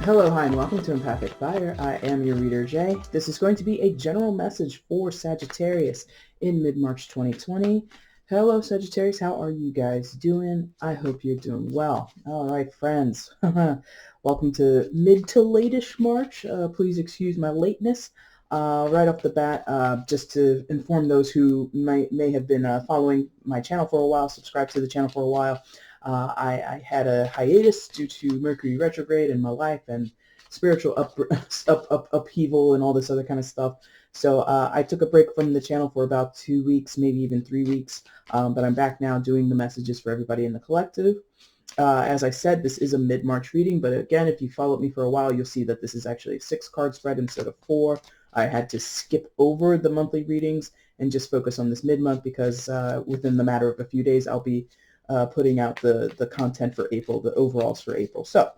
Hello, hi, and welcome to EmpathicFire. I am your reader, Jay. This is going to be a general message for Sagittarius in mid-March 2020. Hello, Sagittarius. How are you guys doing? I hope you're doing well. All right, friends. Welcome to mid to late-ish March. Please excuse my lateness. Right off the bat, just to inform those who may have been following my channel for a while, subscribed to the channel for a while. I had a hiatus due to Mercury retrograde in my life and spiritual upheaval and all this other kind of stuff. So I took a break from the channel for about 2 weeks, maybe even 3 weeks, but I'm back now doing the messages for everybody in the collective. As I said, this is a mid-March reading, but again, if you followed me for a while, you'll see that this is actually a 6-card spread instead of 4. I had to skip over the monthly readings and just focus on this mid-month because within the matter of a few days, I'll be putting out the content for April, the overalls for April. So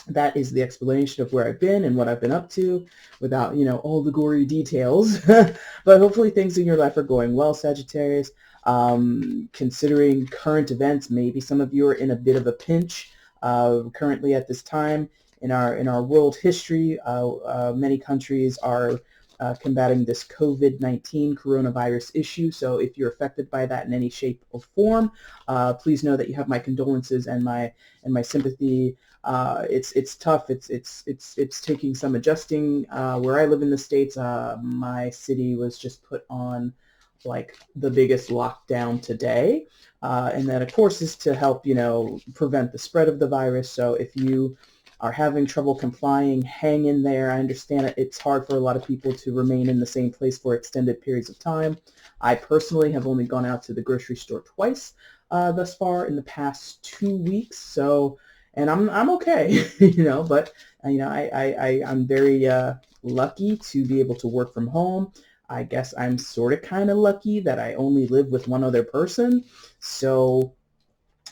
that is the explanation of where I've been and what I've been up to without, all the gory details. But hopefully things in your life are going well, Sagittarius. Considering current events, maybe some of you are in a bit of a pinch currently at this time in our world history. Many countries are combating this COVID-19 coronavirus issue. So if you're affected by that in any shape or form, please know that you have my condolences and my sympathy. It's tough. It's taking some adjusting. Where I live in the States, my city was just put on like the biggest lockdown today. And that, of course, is to help, prevent the spread of the virus. So if you are having trouble complying, hang in there. I understand it's hard for a lot of people to remain in the same place for extended periods of time. I personally have only gone out to the grocery store twice thus far in the past 2 weeks. So, and I'm okay, but I'm very lucky to be able to work from home. I guess I'm sort of kind of lucky that I only live with one other person. So,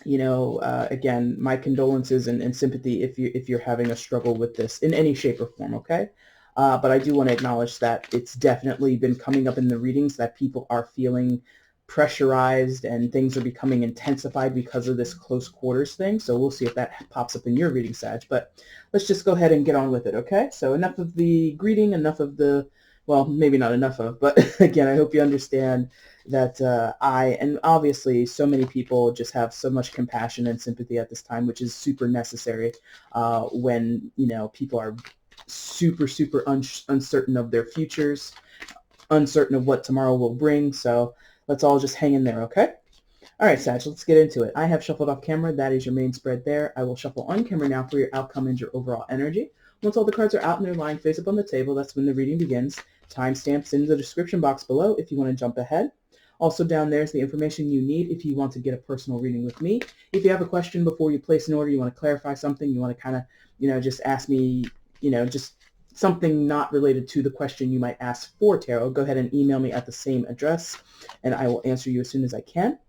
again, my condolences and sympathy if you're having a struggle with this in any shape or form, okay? But I do want to acknowledge that it's definitely been coming up in the readings that people are feeling pressurized and things are becoming intensified because of this close quarters thing. So we'll see if that pops up in your reading, Sag. But let's just go ahead and get on with it, okay? So enough of the greeting, enough of the, well, maybe not enough of, but again, I hope you understand that and obviously so many people just have so much compassion and sympathy at this time, which is super necessary when, people are super, super uncertain of their futures, uncertain of what tomorrow will bring. So let's all just hang in there, okay? All right, Sag, let's get into it. I have shuffled off camera. That is your main spread there. I will shuffle on camera now for your outcome and your overall energy. Once all the cards are out and they're lying face up on the table, that's when the reading begins. Timestamps in the description box below if you want to jump ahead. Also down there is the information you need if you want to get a personal reading with me. If you have a question before you place an order, you want to clarify something, you want to kind of, just ask me, just something not related to the question you might ask for tarot, go ahead and email me at the same address, and I will answer you as soon as I can.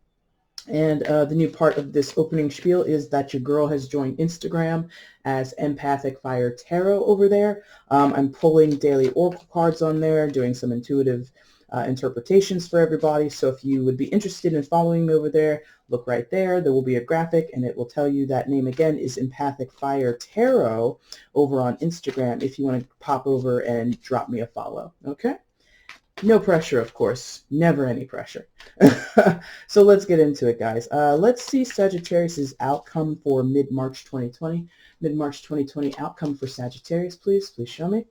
And the new part of this opening spiel is that your girl has joined Instagram as EmpathicFire Tarot over there. I'm pulling daily oracle cards on there, doing some intuitive interpretations for everybody. So if you would be interested in following me over there, look right there. There will be a graphic, and it will tell you that name again is EmpathicFire Tarot over on Instagram if you want to pop over and drop me a follow. Okay? No pressure, of course. Never any pressure. So let's get into it, guys. Let's see Sagittarius's outcome for mid-March 2020. Mid-March 2020 outcome for Sagittarius, please. Please show me.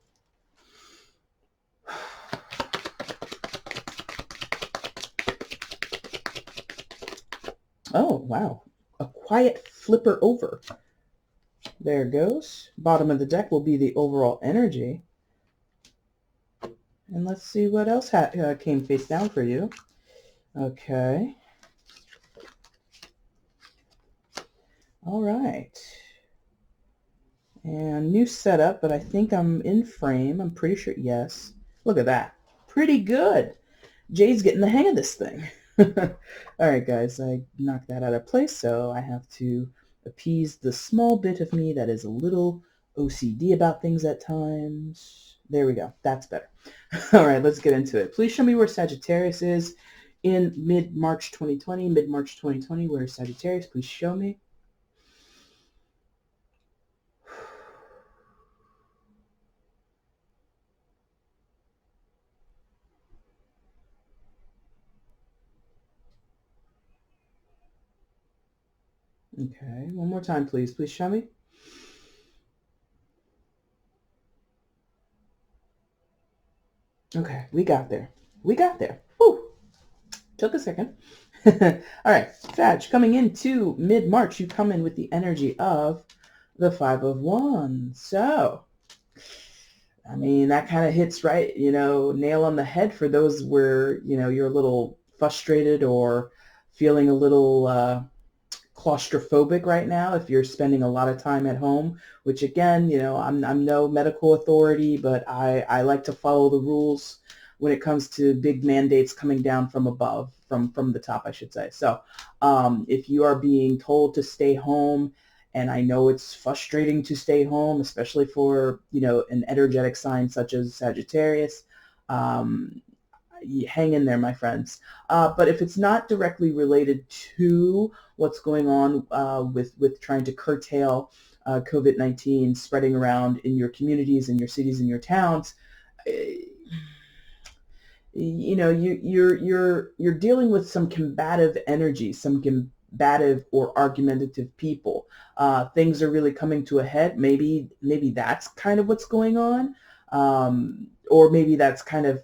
Oh, wow. A quiet flipper over. There it goes. Bottom of the deck will be the overall energy. And let's see what else came face down for you. Okay. All right. And new setup, but I think I'm in frame. I'm pretty sure, yes. Look at that. Pretty good. Jay's getting the hang of this thing. All right, guys, I knocked that out of place, so I have to appease the small bit of me that is a little OCD about things at times. There we go. That's better. All right, let's get into it. Please show me where Sagittarius is in mid-March 2020. Mid-March 2020, where is Sagittarius? Please show me. Okay, one more time, please. Please show me. Okay, we got there. We got there. Whew. Took a second. All right, Sag, coming into mid-March, you come in with the energy of the Five of Wands. So, I mean, that kind of hits right, nail on the head for those where, you're a little frustrated or feeling a little claustrophobic right now if you're spending a lot of time at home, which again, I'm no medical authority, but I like to follow the rules when it comes to big mandates coming down from above, from the top, I should say. So if you are being told to stay home, and I know it's frustrating to stay home, especially for, an energetic sign such as Sagittarius, um, hang in there, my friends. But if it's not directly related to what's going on with trying to curtail COVID-19 spreading around in your communities, in your cities, in your towns, you're dealing with some combative energy, some combative or argumentative people. Things are really coming to a head. Maybe that's kind of what's going on, or maybe that's kind of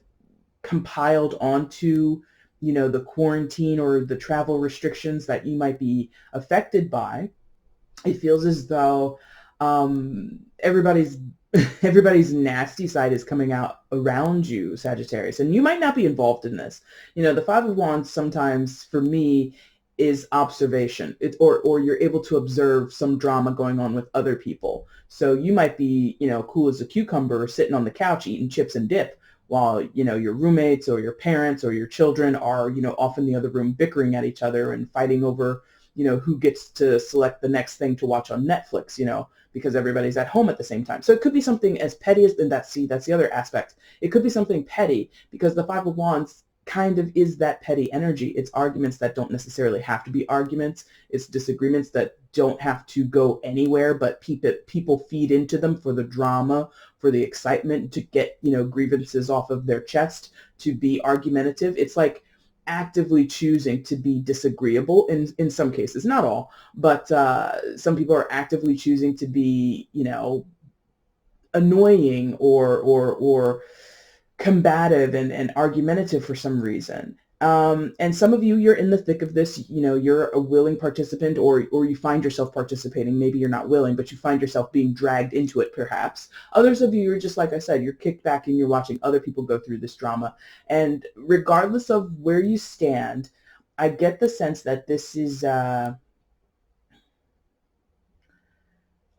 compiled onto the quarantine or the travel restrictions that you might be affected by. It feels as though everybody's everybody's nasty side is coming out around you, Sagittarius, and you might not be involved in this. The Five of Wands sometimes for me is observation. Or you're able to observe some drama going on with other people. So you might be, cool as a cucumber sitting on the couch eating chips and dip while, your roommates or your parents or your children are, off in the other room bickering at each other and fighting over, who gets to select the next thing to watch on Netflix, because everybody's at home at the same time. So it could be something as petty as, and that's the other aspect. It could be something petty because the Five of Wands kind of is that petty energy. It's arguments that don't necessarily have to be arguments. It's disagreements that don't have to go anywhere, but people feed into them for the drama, for the excitement, to get, grievances off of their chest, to be argumentative. It's like actively choosing to be disagreeable in some cases, not all, but some people are actively choosing to be, annoying or combative and argumentative for some reason. And some of you, you're in the thick of this, you're a willing participant, or you find yourself participating. Maybe you're not willing, but you find yourself being dragged into it, perhaps. Others of you are just, like I said, you're kicked back and you're watching other people go through this drama. And regardless of where you stand, I get the sense that this is, like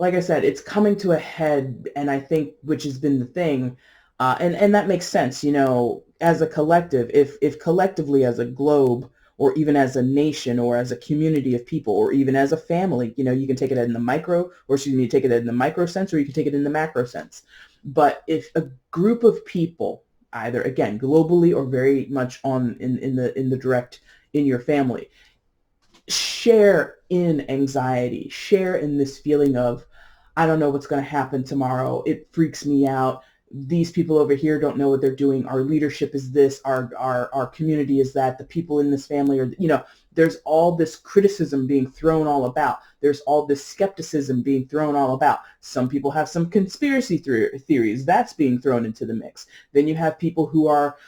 I said, it's coming to a head, and I think, which has been the thing, and that makes sense, as a collective, if collectively as a globe, or even as a nation, or as a community of people, or even as a family, you can take it in the micro, or excuse me, take it in the micro sense, or you can take it in the macro sense. But if a group of people, either again globally or very much in the direct in your family, share in anxiety, share in this feeling of, I don't know what's going to happen tomorrow. It freaks me out. These people over here don't know what they're doing. Our leadership is this, our community is that, the people in this family are, there's all this criticism being thrown all about. There's all this skepticism being thrown all about. Some people have some conspiracy theories that's being thrown into the mix. Then you have people who are,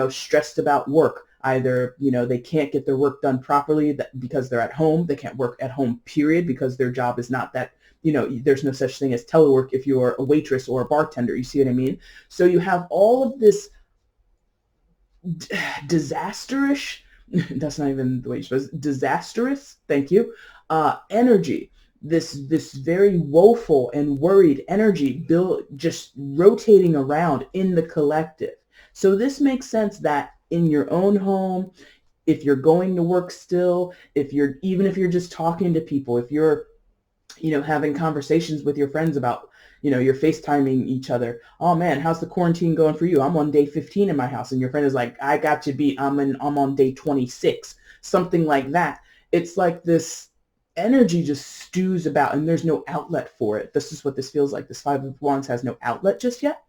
stressed about work. Either, they can't get their work done properly because they're at home. They can't work at home, period, because their job is not that, there's no such thing as telework if you're a waitress or a bartender. You see what I mean? So you have all of this disastrous, that's not even the way you're supposed, disastrous, thank you, energy. This very woeful and worried energy just rotating around in the collective. So this makes sense that in your own home, if you're going to work still, even if you're just talking to people, if you're, having conversations with your friends about, you're FaceTiming each other. Oh man, how's the quarantine going for you? I'm on day 15 in my house. And your friend is like, I got you beat. I'm on day 26, something like that. It's like this energy just stews about and there's no outlet for it. This is what this feels like. This Five of Wands has no outlet just yet.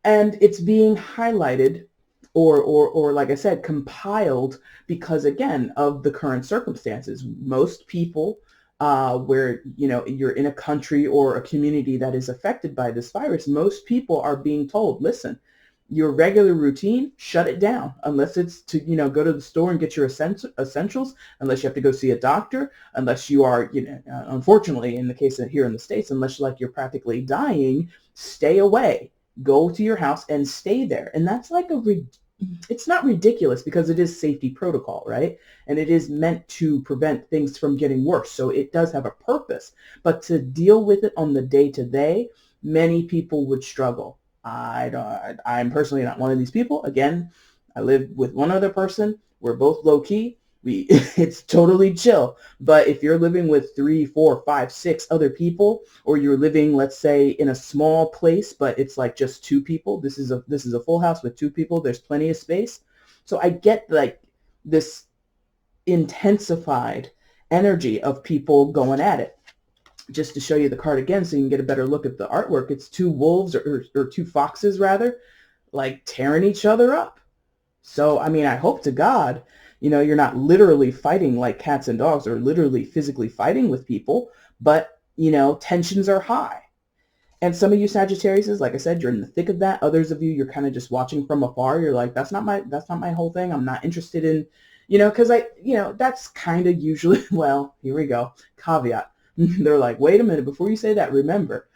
And it's being highlighted or like I said, compiled because, again, of the current circumstances. Most people where, you're in a country or a community that is affected by this virus, most people are being told, listen, your regular routine, shut it down, unless it's to, go to the store and get your essentials, unless you have to go see a doctor, unless you are, unfortunately, in the case of here in the States, unless you're practically dying, stay away, go to your house and stay there. And that's like it's not ridiculous because it is safety protocol, right? And it is meant to prevent things from getting worse. So it does have a purpose, but to deal with it on the day to day, many people would struggle. I'm personally not one of these people. Again, I live with one other person. We're both low key. It's totally chill. But if you're living with 3, 4, 5, 6 other people, or you're living, let's say, in a small place, but it's like just 2 people, this is a full house with 2 people. There's plenty of space. So I get like this intensified energy of people going at it. Just to show you the card again so you can get a better look at the artwork, it's 2 wolves or 2 foxes rather, like tearing each other up. So, I mean, I hope to God, you're not literally fighting like cats and dogs or literally physically fighting with people, but, tensions are high. And some of you Sagittarius, like I said, you're in the thick of that. Others of you, you're kind of just watching from afar. You're like, that's not my whole thing. I'm not interested in, because that's kind of usually, well, here we go, caveat. They're like, wait a minute, before you say that, remember,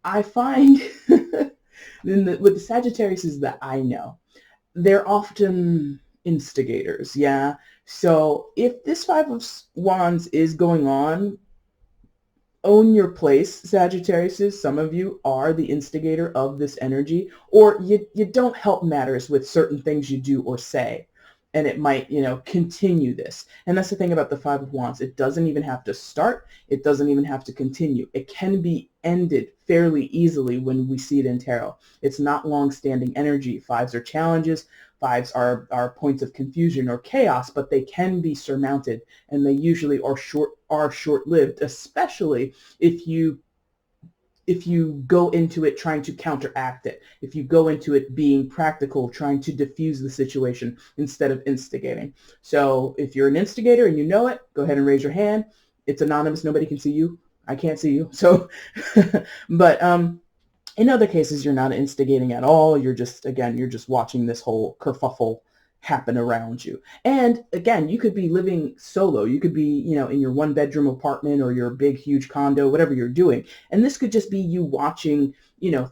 I find with the Sagittarius that I know, they're often instigators, yeah? So if this 5 of Wands is going on, own your place, Sagittarius. Some of you are the instigator of this energy, or you don't help matters with certain things you do or say. And it might, continue this. And that's the thing about the 5 of Wands. It doesn't even have to start. It doesn't even have to continue. It can be ended fairly easily when we see it in tarot. It's not long-standing energy. 5s are challenges. 5s are points of confusion or chaos, but they can be surmounted, and they usually are short-lived, especially if you go into it trying to counteract it, if you go into it being practical, trying to diffuse the situation instead of instigating. So if you're an instigator and you know it, go ahead and raise your hand. It's anonymous. Nobody can see you. I can't see you. So, but in other cases, you're not instigating at all. You're just watching this whole kerfuffle happen around you. And again, you could be living solo. You could be, in your 1-bedroom apartment or your big, huge condo, whatever you're doing. And this could just be you watching,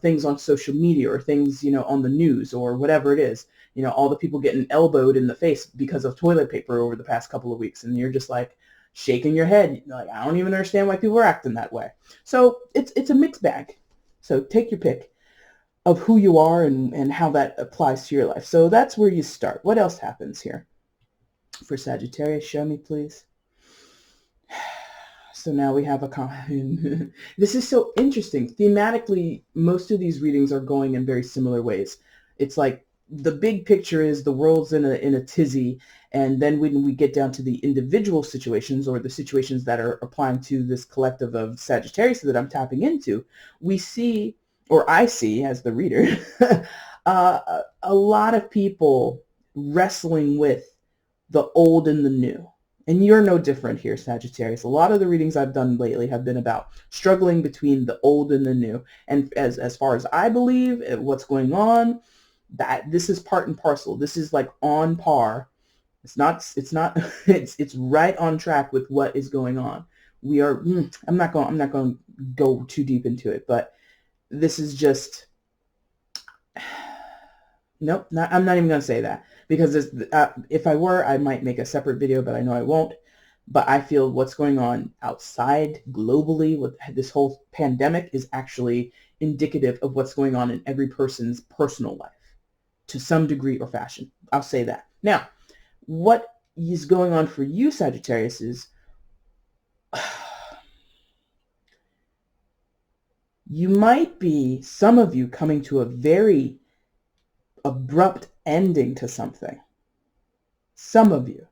things on social media or things, on the news or whatever it is. All the people getting elbowed in the face because of toilet paper over the past couple of weeks. And you're just like shaking your head. Like, I don't even understand why people are acting that way. So it's a mixed bag. So take your pick of who you are and how that applies to your life. So that's where you start. What else happens here? For Sagittarius, show me, please. So now we have this is so interesting. Thematically, most of these readings are going in very similar ways. It's like the big picture is the world's in a tizzy, and then when we get down to the individual situations or the situations that are applying to this collective of Sagittarius that I'm tapping into, we see, or I see as the reader, a lot of people wrestling with the old and the new. And you're no different here, Sagittarius. A lot of the readings I've done lately have been about struggling between the old and the new. And as far as I believe, what's going on, that this is part and parcel. This is like on par. It's right on track with what is going on. We are, I'm not going to go too deep into it, but this is just, nope, I'm not even going to say that, because if I were, I might make a separate video, but I know I won't. But I feel what's going on outside globally with this whole pandemic is actually indicative of what's going on in every person's personal life to some degree or fashion. I'll say that. Now, what is going on for you, Sagittarius, is you might be, some of you, coming to a very abrupt ending to something. Some of you.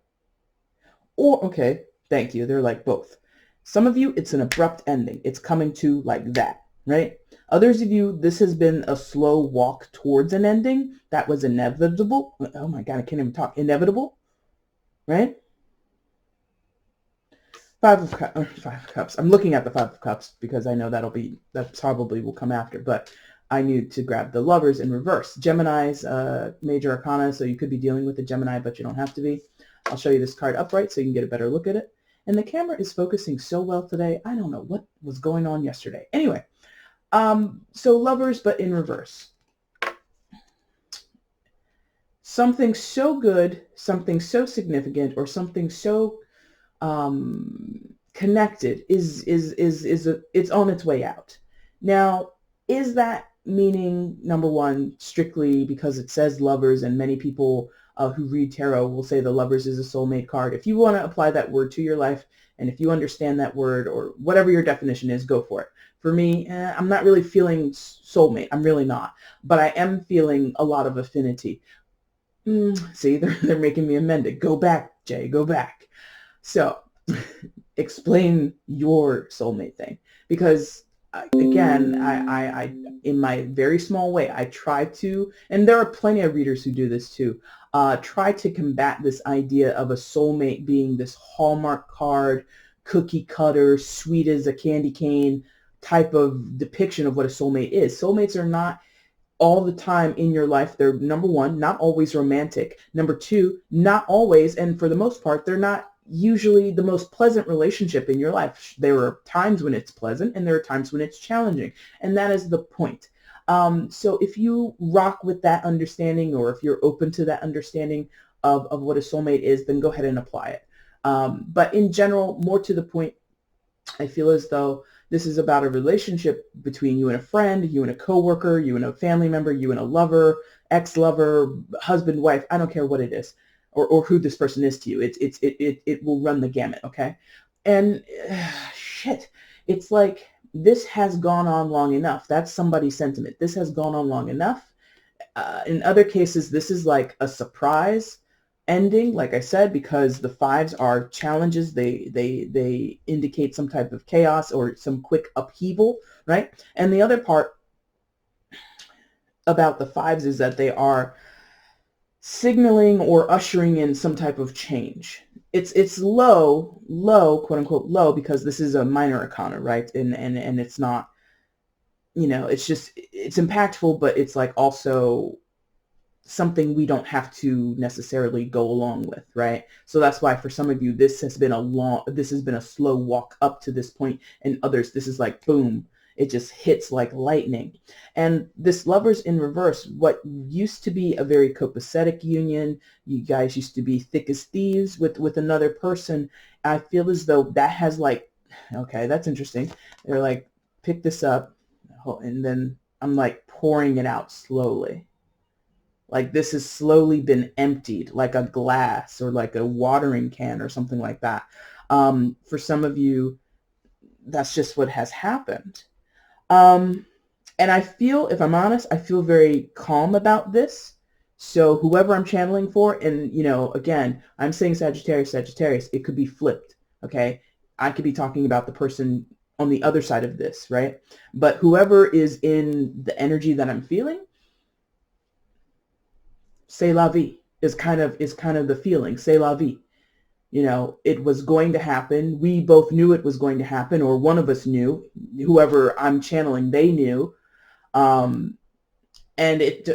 Or, okay, thank you. They're like both. Some of you, it's an abrupt ending. It's coming to like that, right? Others of you, this has been a slow walk towards an ending that was inevitable. Oh my God, I can't even talk. Inevitable, right? Five of Cups. I'm looking at the Five of Cups because I know that probably will come after, but I need to grab the Lovers in reverse. Gemini's major arcana, so you could be dealing with a Gemini, but you don't have to be. I'll show you this card upright so you can get a better look at it. And the camera is focusing so well today. I don't know what was going on yesterday. Anyway, so Lovers, but in reverse. Something so good, something so significant, or something so connected it's on its way out. Now, is that meaning, number one, strictly because it says Lovers, and many people who read tarot will say the Lovers is a soulmate card? If you want to apply that word to your life, and if you understand that word, or whatever your definition is, go for it. For me, I'm not really feeling soulmate. I'm really not. But I am feeling a lot of affinity. See, they're making me amend it. Go back, Jay, go back. So explain your soulmate thing, because again, I in my very small way, I try to, and there are plenty of readers who do this too, try to combat this idea of a soulmate being this Hallmark card, cookie cutter, sweet as a candy cane type of depiction of what a soulmate is. Soulmates are not all the time in your life. They're, number one, not always romantic. Number two, not always, and for the most part, they're not usually the most pleasant relationship in your life. There are times when it's pleasant and there are times when it's challenging, and that is the point. So if you rock with that understanding, or if you're open to that understanding of what a soulmate is, then go ahead and apply it. But in general, more to the point, I feel as though this is about a relationship between you and a friend, you and a coworker, you and a family member, you and a lover, ex-lover, husband, wife. I don't care what it is, or who this person is to you. It will run the gamut, okay? And shit, it's like, this has gone on long enough. That's somebody's sentiment. This has gone on long enough. In other cases, this is like a surprise ending, like I said, because the fives are challenges. They indicate some type of chaos or some quick upheaval, right? And the other part about the fives is that they are signaling or ushering in some type of change. It's low, quote unquote low, because this is a minor arcana, right? And it's not, it's impactful, but it's like also something we don't have to necessarily go along with, right? So that's why for some of you, this has been a slow walk up to this point, and others, this is like boom, it just hits like lightning. And this Lovers in reverse, what used to be a very copacetic union, you guys used to be thick as thieves with another person, I feel as though that has like, okay, that's interesting. They're like, pick this up, and then I'm like pouring it out slowly. Like this has slowly been emptied, like a glass or like a watering can or something like that. For some of you, that's just what has happened. And I feel, if I'm honest, I feel very calm about this. So whoever I'm channeling for, and again, I'm saying Sagittarius, it could be flipped, okay? I could be talking about the person on the other side of this, right? But whoever is in the energy that I'm feeling, c'est la vie is kind of the feeling, c'est la vie. It was going to happen. We both knew it was going to happen, or one of us knew. Whoever I'm channeling, they knew. And it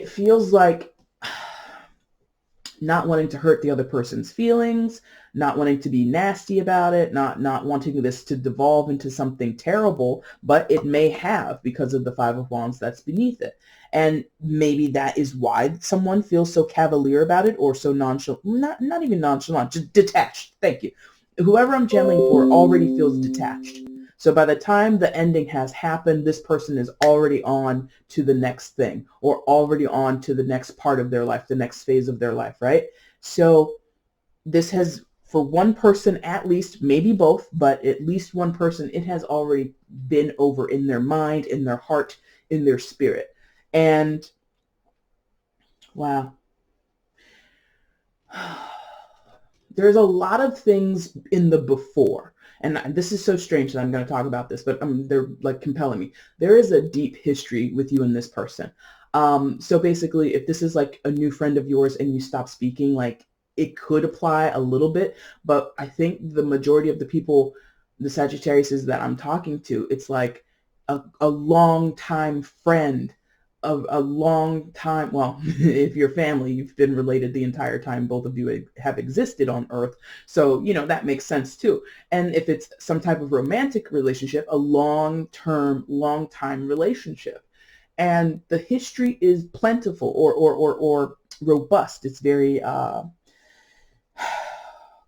feels like not wanting to hurt the other person's feelings, not wanting to be nasty about it, not wanting this to devolve into something terrible, but it may have, because of the Five of Wands that's beneath it. And maybe that is why someone feels so cavalier about it, or so nonchalant, not even nonchalant, just detached. Thank you. Whoever I'm channeling for already feels detached. So by the time the ending has happened, this person is already on to the next thing, or already on to the next part of their life, the next phase of their life, right? So this has, for one person at least, maybe both, but at least one person, it has already been over in their mind, in their heart, in their spirit. And wow. There's a lot of things in the before. And this is so strange that I'm going to talk about this, but they're like compelling me. There is a deep history with you and this person. So basically, if this is like a new friend of yours and you stop speaking, like it could apply a little bit, but I think the majority of the people, the Sagittariuses that I'm talking to, it's like a long time friend of a long time. Well, if you're family, you've been related the entire time both of you have existed on Earth. So, that makes sense too. And if it's some type of romantic relationship, a long-term, long-time relationship. And the history is plentiful or robust. It's very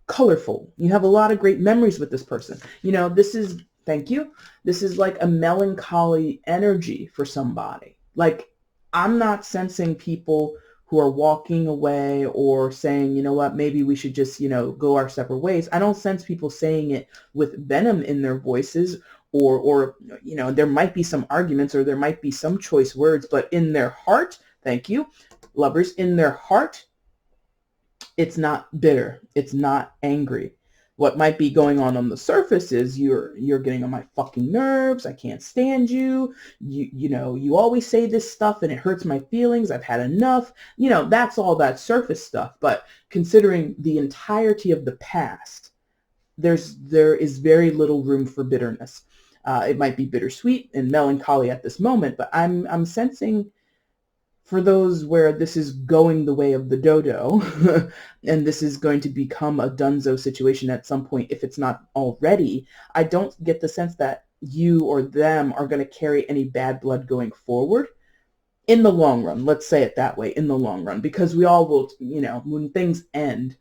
colorful. You have a lot of great memories with this person. This is, thank you. This is like a melancholy energy for somebody. Like, I'm not sensing people who are walking away or saying, you know what, maybe we should just, go our separate ways. I don't sense people saying it with venom in their voices or there might be some arguments or there might be some choice words, but in their heart, thank you, lovers, in their heart, it's not bitter. It's not angry. What might be going on the surface is you're getting on my fucking nerves. I can't stand you. You always say this stuff and it hurts my feelings. I've had enough. That's all that surface stuff. But considering the entirety of the past, there is very little room for bitterness. It might be bittersweet and melancholy at this moment, but I'm sensing, for those where this is going the way of the dodo, and this is going to become a dunzo situation at some point, if it's not already, I don't get the sense that you or them are going to carry any bad blood going forward in the long run. Let's say it that way, in the long run, because we all will, when things end,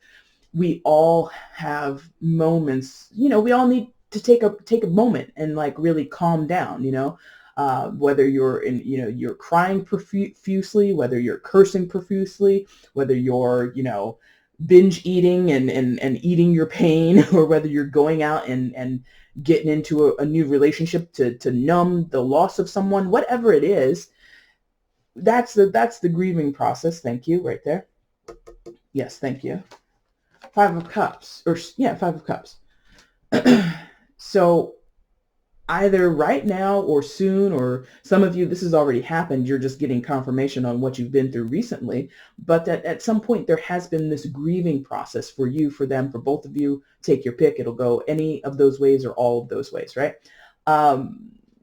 we all have moments, we all need to take a moment and like really calm down, whether you're you're crying profusely, whether you're cursing profusely, whether you're, binge eating and eating your pain, or whether you're going out and getting into a new relationship to numb the loss of someone, whatever it is, that's the grieving process. Thank you, right there. Yes, thank you. Five of Cups, Five of Cups. So either right now or soon, or some of you, this has already happened, you're just getting confirmation on what you've been through recently, but that at some point there has been this grieving process for you, for them, for both of you. Take your pick. It'll go any of those ways or all of those ways, right?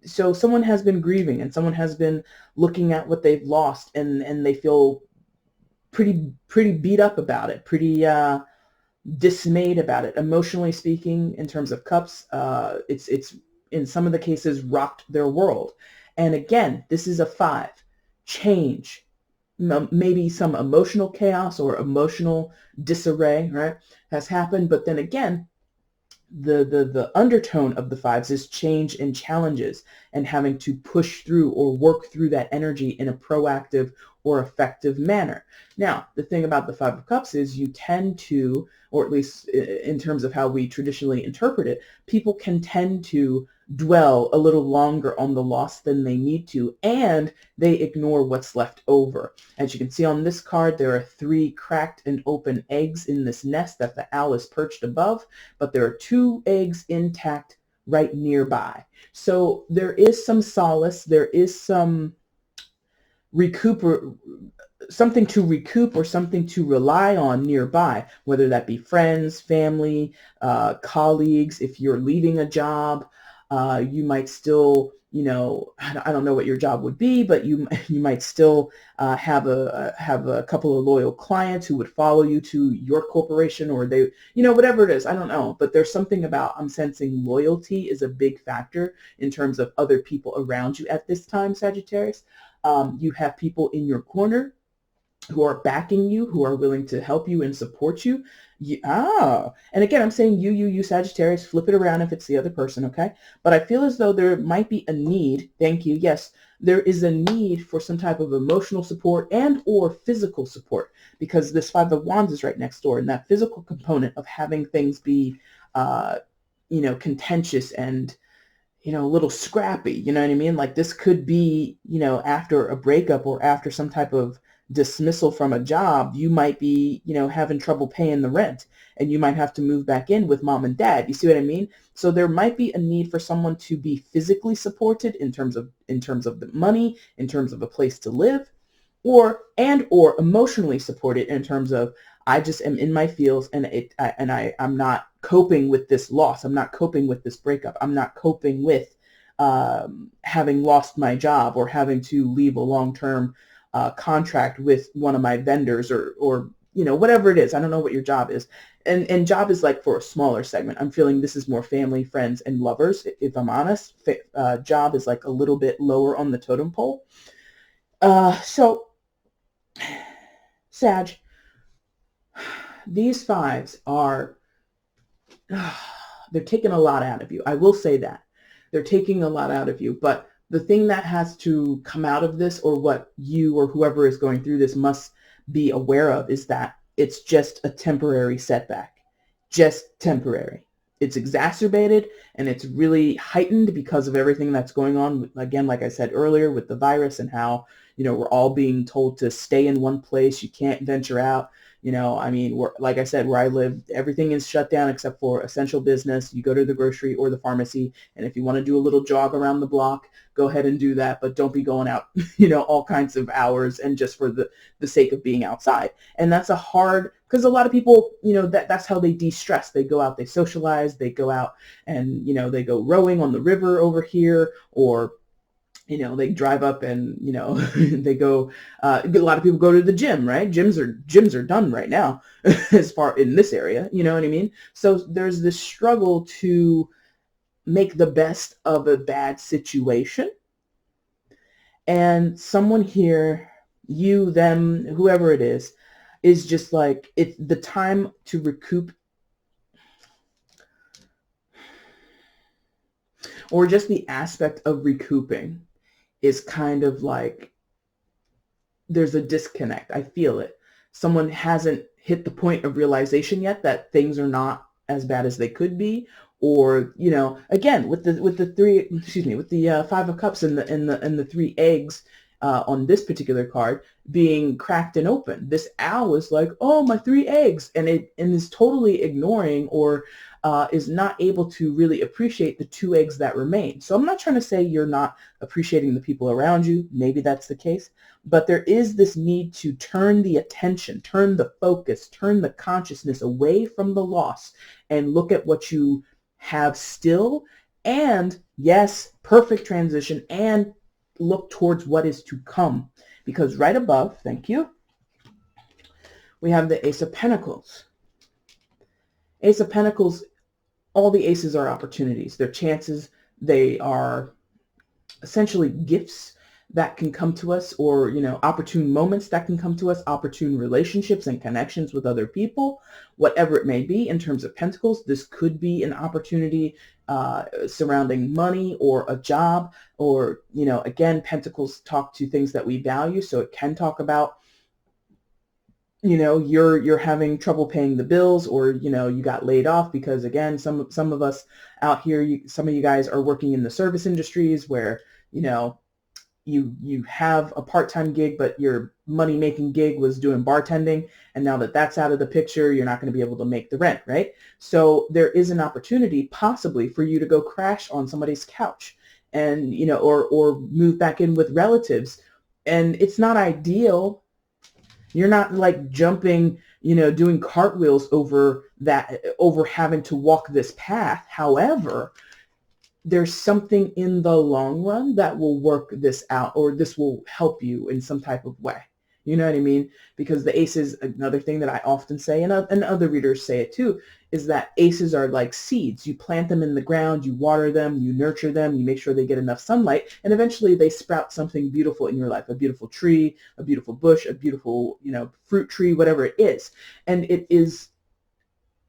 So someone has been grieving and someone has been looking at what they've lost, and they feel pretty beat up about it, pretty dismayed about it. Emotionally speaking, in terms of cups, it's in some of the cases rocked their world. And again, this is a 5. Change, maybe some emotional chaos or emotional disarray, right, has happened. But then again, the undertone of the 5s is change and challenges and having to push through or work through that energy in a proactive or effective manner. Now, the thing about the 5 of Cups is you tend to, or at least in terms of how we traditionally interpret it, people can tend to dwell a little longer on the loss than they need to, and they ignore what's left over. As you can see on this card, there are 3 cracked and open eggs in this nest that the owl is perched above, but there are 2 eggs intact right nearby. So there is some solace, there is some something to recoup or something to rely on nearby, whether that be friends, family, colleagues. If you're leaving a job, you might still, I don't know what your job would be, but you might still have a couple of loyal clients who would follow you to your corporation, or they, whatever it is. I don't know, but there's something about, I'm sensing loyalty is a big factor in terms of other people around you at this time, Sagittarius. You have people in your corner who are backing you, who are willing to help you and support you. And again, I'm saying you Sagittarius, flip it around if it's the other person, okay? But I feel as though there might be a need, thank you, yes, there is a need for some type of emotional support and or physical support, because this 5 of Wands is right next door, and that physical component of having things be, contentious and, a little scrappy, you know what I mean? Like this could be, after a breakup or after some type of dismissal from a job, you might be, having trouble paying the rent, and you might have to move back in with mom and dad. You see what I mean? So there might be a need for someone to be physically supported in terms of the money, in terms of a place to live, or emotionally supported in terms of, I just am in my feels, and I'm not coping with this loss. I'm not coping with this breakup. I'm not coping with having lost my job or having to leave a long-term contract with one of my vendors, or whatever it is. I don't know what your job is. And job is like for a smaller segment. I'm feeling this is more family, friends, and lovers. If I'm honest, job is like a little bit lower on the totem pole. So Sag, these fives are, they're taking a lot out of you. I will say that. They're taking a lot out of you. But the thing that has to come out of this, or what you or whoever is going through this must be aware of, is that it's just a temporary setback. Just temporary. It's exacerbated and it's really heightened because of everything that's going on. Again, like I said earlier, with the virus and how, we're all being told to stay in one place. You can't venture out. I mean, like I said, where I live, everything is shut down except for essential business. You go to the grocery or the pharmacy, and if you want to do a little jog around the block, go ahead and do that, but don't be going out, all kinds of hours and just for the sake of being outside. And that's a hard, because a lot of people, that's how they de-stress. They go out, they socialize, they go out and, they go rowing on the river over here, or they drive up and, they go, a lot of people go to the gym, right? Gyms are done right now as far in this area, you know what I mean? So there's this struggle to make the best of a bad situation. And someone here, you, them, whoever it is just like, it's the time to recoup, or just the aspect of recouping is kind of like, there's a disconnect. I feel it. Someone hasn't hit the point of realization yet that things are not as bad as they could be, or again, with the Five of Cups and the three eggs on this particular card being cracked and open. This owl is like, oh, my three eggs, and is totally ignoring, or is not able to really appreciate the two eggs that remain. So I'm not trying to say you're not appreciating the people around you. Maybe that's the case. But there is this need to turn the attention, turn the focus, turn the consciousness away from the loss and look at what you have still. And yes, perfect transition, and look towards what is to come. Because right above, thank you, we have the Ace of Pentacles. Ace of Pentacles, all the aces are opportunities. They're chances. They are essentially gifts that can come to us, or, opportune moments that can come to us, opportune relationships and connections with other people, whatever it may be. In terms of Pentacles, this could be an opportunity surrounding money or a job, or, again, Pentacles talk to things that we value. So it can talk about, you're having trouble paying the bills, or, you got laid off because, again, some of us out here, some of you guys are working in the service industries where, you have a part-time gig, but your money-making gig was doing bartending. And now that that's out of the picture, you're not going to be able to make the rent, right? So there is an opportunity possibly for you to go crash on somebody's couch and, or move back in with relatives. And it's not ideal. You're not like jumping, doing cartwheels over having to walk this path. However, there's something in the long run that will work this out, or this will help you in some type of way. You know what I mean? Because the aces, another thing that I often say, and other readers say it too, is that aces are like seeds. You plant them in the ground, you water them, you nurture them, you make sure they get enough sunlight, and eventually they sprout something beautiful in your life, a beautiful tree, a beautiful bush, a beautiful, fruit tree, whatever it is. And it is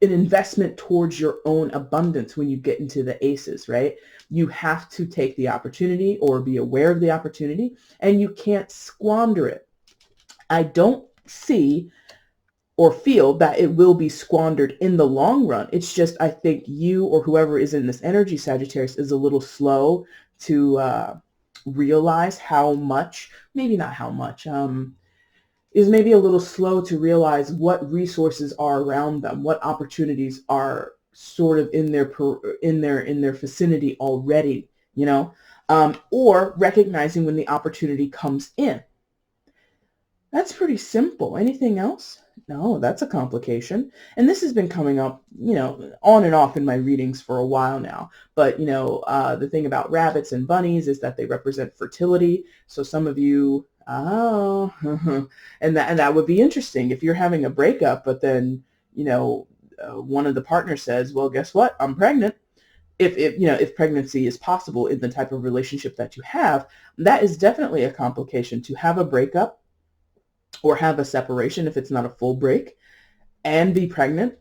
an investment towards your own abundance when you get into the aces, right? You have to take the opportunity or be aware of the opportunity, and you can't squander it. I don't see or feel that it will be squandered in the long run. It's just, I think you or whoever is in this energy, Sagittarius, is a little slow to realize how much, maybe not how much, is maybe a little slow to realize what resources are around them, what opportunities are sort of in their vicinity already, or recognizing when the opportunity comes in. That's pretty simple. Anything else? No, that's a complication. And this has been coming up, on and off in my readings for a while now. But, the thing about rabbits and bunnies is that they represent fertility. So some of you, oh, and that would be interesting if you're having a breakup, but then, one of the partners says, well, guess what? I'm pregnant. If pregnancy is possible in the type of relationship that you have, that is definitely a complication. To have a breakup or have a separation if it's not a full break and be pregnant.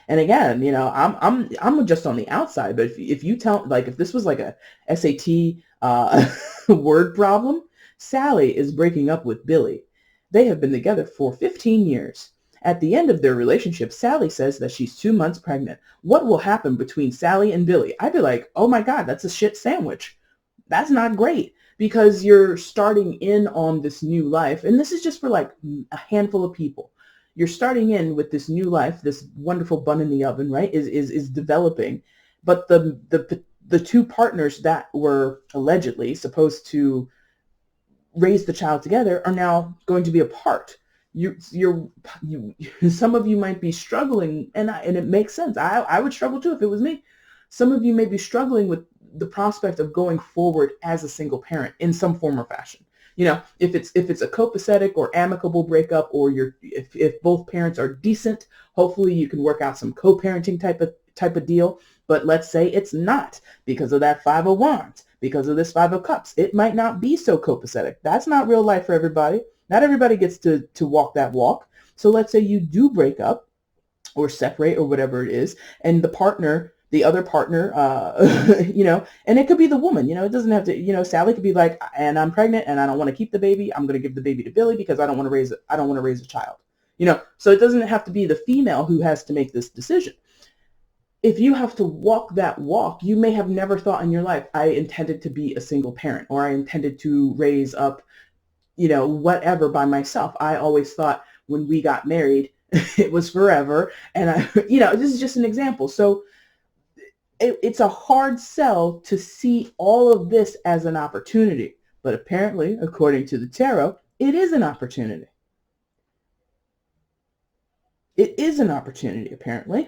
And again, I'm just on the outside, but if you tell, like, if this was like a SAT word problem, Sally is breaking up with Billy. They have been together for 15 years. At the end of their relationship, Sally says that she's 2 months pregnant. What will happen between Sally and Billy? I'd be like, oh my God, that's a shit sandwich. That's not great, because you're starting in on this new life. And this is just for like a handful of people. You're starting in with this new life, this wonderful bun in the oven, right, is developing. But the two partners that were allegedly supposed to raise the child together are now going to be apart. Some of you might be struggling, and it makes sense. I would struggle too if it was me. Some of you may be struggling with the prospect of going forward as a single parent in some form or fashion. If it's a copacetic or amicable breakup, or if both parents are decent, hopefully you can work out some co-parenting type of deal. But let's say it's not, because of that Five of Wands, because of this Five of Cups. It might not be so copacetic. That's not real life for everybody. Not everybody gets to walk that walk. So let's say you do break up or separate or whatever it is, and the other partner, and it could be the woman, it doesn't have to, Sally could be like, and I'm pregnant and I don't want to keep the baby. I'm going to give the baby to Billy because I don't want to raise a child, so it doesn't have to be the female who has to make this decision. If you have to walk that walk, you may have never thought in your life, I intended to be a single parent, or I intended to raise up, whatever by myself. I always thought when we got married, it was forever. And this is just an example. So it's a hard sell to see all of this as an opportunity. But apparently, according to the tarot, it is an opportunity. It is an opportunity, apparently.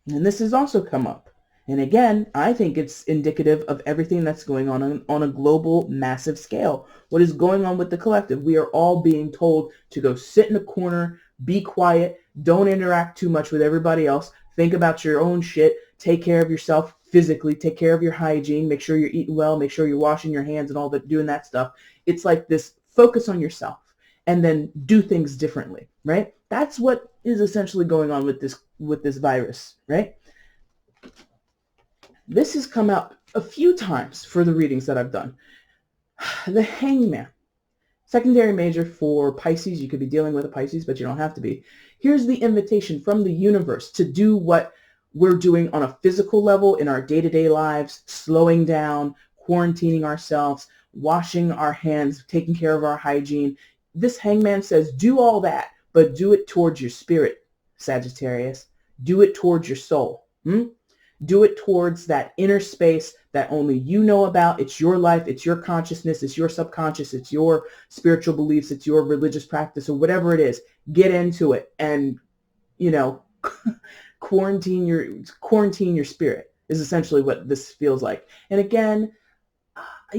And this has also come up. And again, I think it's indicative of everything that's going on a global, massive scale. What is going on with the collective? We are all being told to go sit in a corner, be quiet, don't interact too much with everybody else, think about your own shit, take care of yourself physically, take care of your hygiene, make sure you're eating well, make sure you're washing your hands and all that, doing that stuff. It's like this focus on yourself and then do things differently, right? That's what is essentially going on with this virus, right? This has come out a few times for the readings that I've done. The Hangman. Secondary major for Pisces. You could be dealing with a Pisces, but you don't have to be. Here's the invitation from the universe to do what we're doing on a physical level in our day-to-day lives, slowing down, quarantining ourselves, washing our hands, taking care of our hygiene. This Hangman says, do all that, but do it towards your spirit, Sagittarius. Do it towards your soul. Do it towards that inner space that only you know about. It's your life. It's your consciousness. It's your subconscious. It's your spiritual beliefs. It's your religious practice or whatever it is. Get into it and, quarantine your spirit is essentially what this feels like. And again, I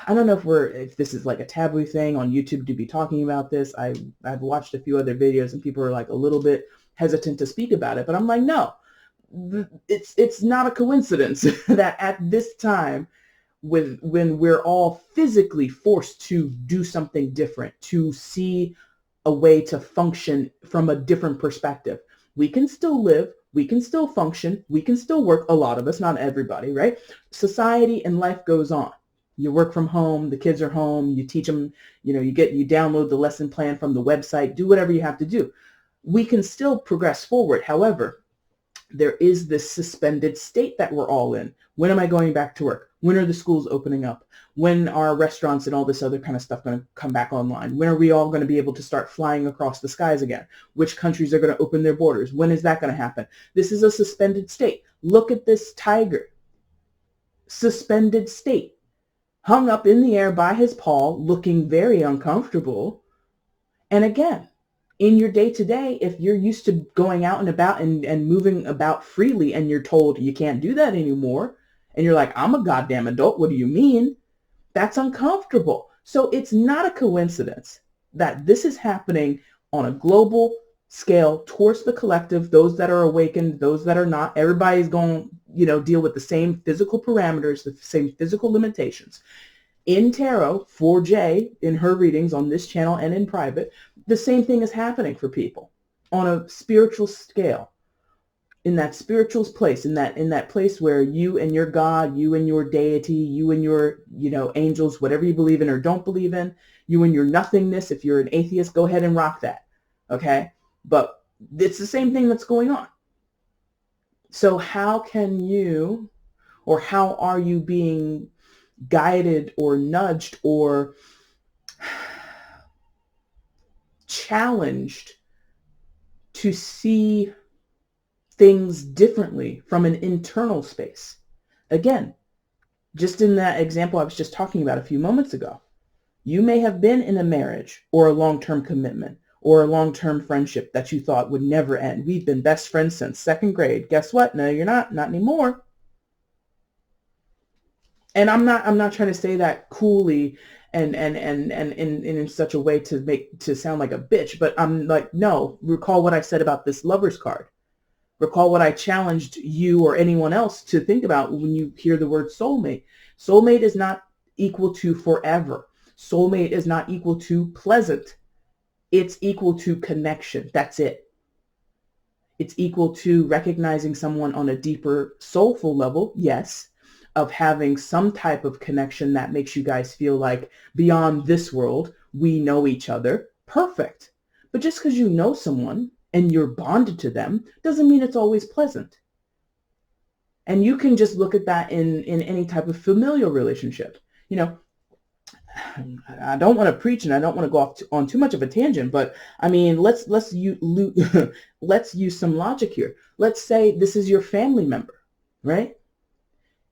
don't know if this is like a taboo thing on YouTube to be talking about this. I've watched a few other videos and people are like a little bit hesitant to speak about it, but I'm like, no. It's not a coincidence that at this time, when we're all physically forced to do something different, to see a way to function from a different perspective, we can still live, we can still function, we can still work. A lot of us, not everybody, right? Society and life goes on. You work from home, the kids are home, you teach them, you download the lesson plan from the website, do whatever you have to do. We can still progress forward. However, there is this suspended state that we're all in. When am I going back to work? When are the schools opening up? When are restaurants and all this other kind of stuff going to come back online? When are we all going to be able to start flying across the skies again? Which countries are going to open their borders? When is that going to happen? This is a suspended state. Look at this tiger. Suspended state. hung up in the air by his paw, looking very uncomfortable. And again, in your day-to-day, if you're used to going out and about and moving about freely and you're told you can't do that anymore, and you're like, I'm a goddamn adult, what do you mean? That's uncomfortable. So it's not a coincidence that this is happening on a global scale towards the collective, those that are awakened, those that are not. Everybody's going to, deal with the same physical parameters, the same physical limitations. In tarot, for Jay, in her readings on this channel and in private, the same thing is happening for people on a spiritual scale. In that spiritual place, in that place where you and your God, you and your deity, you and your, angels, whatever you believe in or don't believe in, you and your nothingness. If you're an atheist, go ahead and rock that. Okay. But it's the same thing that's going on. So how can you, or how are you being guided or nudged or challenged to see things differently from an internal space? Again, just in that example I was just talking about a few moments ago, you may have been in a marriage or a long-term commitment or a long-term friendship that you thought would never end. We've been best friends since second grade. Guess what? No, you're not anymore. And I'm not trying to say that coolly and in such a way to sound like a bitch, but I'm like, no, recall what I said about this Lover's card. Recall what I challenged you or anyone else to think about when you hear the word soulmate. Soulmate is not equal to forever. Soulmate is not equal to pleasant. It's equal to connection. That's it. It's equal to recognizing someone on a deeper soulful level, yes, of having some type of connection that makes you guys feel like beyond this world, we know each other. Perfect. But just because you know someone and you're bonded to them doesn't mean it's always pleasant. And you can just look at that in any type of familial relationship. I don't want to preach and I don't want to go off on too much of a tangent, but I mean, let's use some logic here. Let's say this is your family member, right?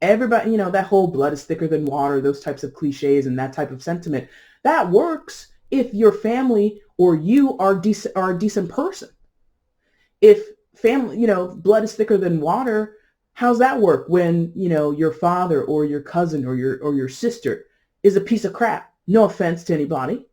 Everybody, that whole blood is thicker than water, those types of cliches and that type of sentiment, that works if your family or you are a decent person. If family, blood is thicker than water, how's that work when, your father or your cousin or your sister is a piece of crap? No offense to anybody.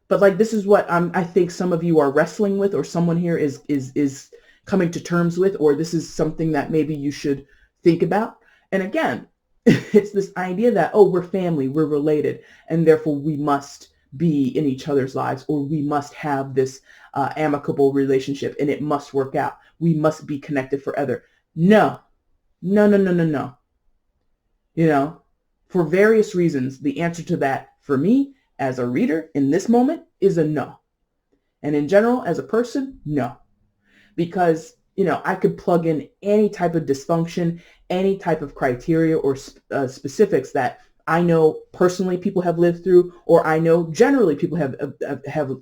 But like, this is what I think some of you are wrestling with, or someone here is coming to terms with, or this is something that maybe you should think about. And again, it's this idea that, oh, we're family, we're related, and therefore we must be in each other's lives, or we must have this amicable relationship and it must work out. We must be connected forever. No. For various reasons, the answer to that for me as a reader in this moment is a no. And in general, as a person, no. Because I could plug in any type of dysfunction, any type of criteria or specifics that I know personally people have lived through, or I know generally people have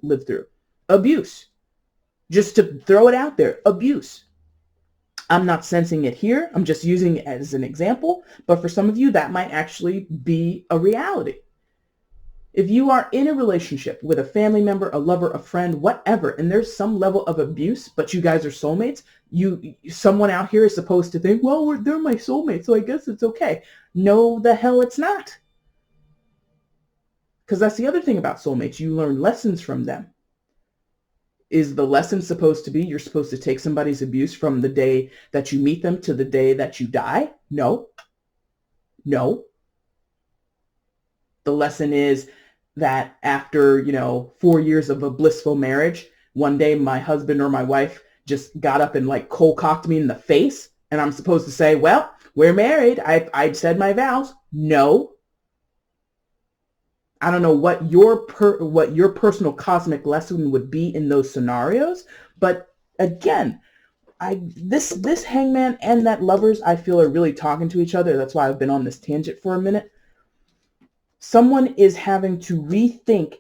lived through. Abuse. Just to throw it out there, abuse. I'm not sensing it here. I'm just using it as an example. But for some of you, that might actually be a reality. If you are in a relationship with a family member, a lover, a friend, whatever, and there's some level of abuse, but you guys are soulmates, someone out here is supposed to think, well, they're my soulmates, so I guess it's okay. No, the hell it's not. Because that's the other thing about soulmates. You learn lessons from them. Is the lesson supposed to be you're supposed to take somebody's abuse from the day that you meet them to the day that you die? No. The lesson is that after, 4 years of a blissful marriage, one day my husband or my wife just got up and like cold cocked me in the face. And I'm supposed to say, well, we're married. I said my vows. No. I don't know what your personal cosmic lesson would be in those scenarios. But again, this hangman and that lovers, I feel, are really talking to each other. That's why I've been on this tangent for a minute. Someone is having to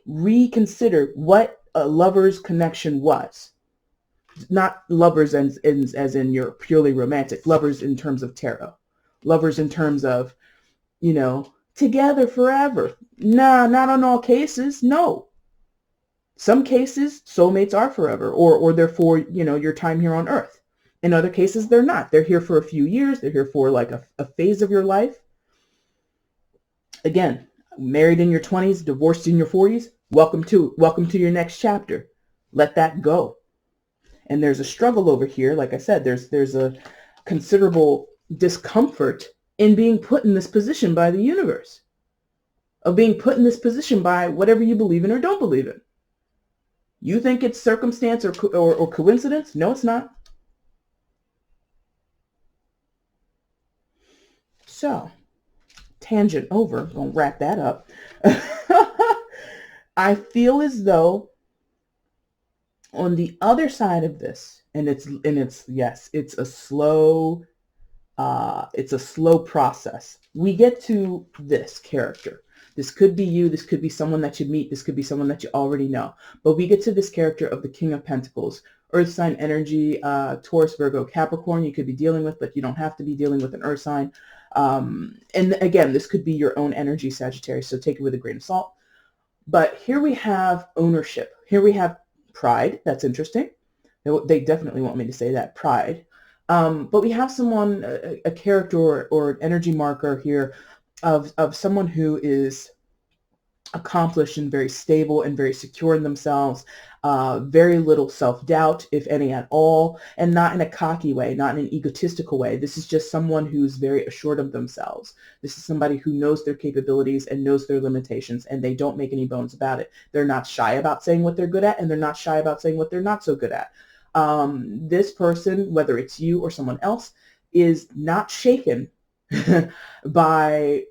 reconsider what a lover's connection was. Not lovers as in you're purely romantic. Lovers in terms of tarot. Lovers in terms of, together forever. Nah, not on all cases. No. Some cases, soulmates are forever, or they're for, your time here on earth. In other cases, they're not. They're here for a few years. They're here for like a phase of your life. Again, married in your 20s, divorced in your 40s, welcome to your next chapter. Let that go. And there's a struggle over here. Like I said, there's a considerable discomfort in being put in this position by the universe, of being put in this position by whatever you believe in or don't believe in. You think it's circumstance or coincidence? No, it's not. So, tangent over. Gonna wrap that up. I feel as though on the other side of this, and it's yes, it's a slow process. We get to this character. This could be you. This could be someone that you meet. This could be someone that you already know. But we get to this character of the King of Pentacles, Earth sign energy, Taurus, Virgo, Capricorn. You could be dealing with, but you don't have to be dealing with an Earth sign. And again, this could be your own energy, Sagittarius. So take it with a grain of salt. But here we have ownership. Here we have pride. That's interesting. They definitely want me to say that, pride. But we have someone, a character or an energy marker here of someone who is accomplished and very stable and very secure in themselves, very little self-doubt, if any at all, and not in a cocky way, not in an egotistical way. This is just someone who's very assured of themselves. This is somebody who knows their capabilities and knows their limitations, and they don't make any bones about it. They're not shy about saying what they're good at, and they're not shy about saying what they're not so good at. This person, whether it's you or someone else, is not shaken by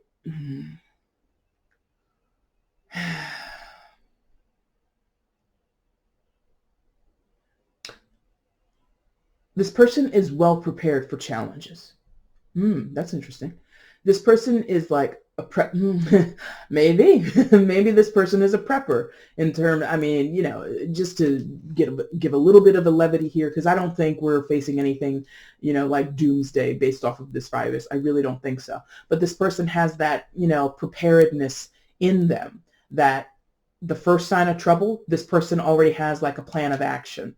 this person is well prepared for challenges. That's interesting. This person is like a prep. Maybe this person is a prepper in term. I mean, just to give a little bit of a levity here, because I don't think we're facing anything, like doomsday based off of this virus. I really don't think so. But this person has that, preparedness in them, that the first sign of trouble, this person already has like a plan of action.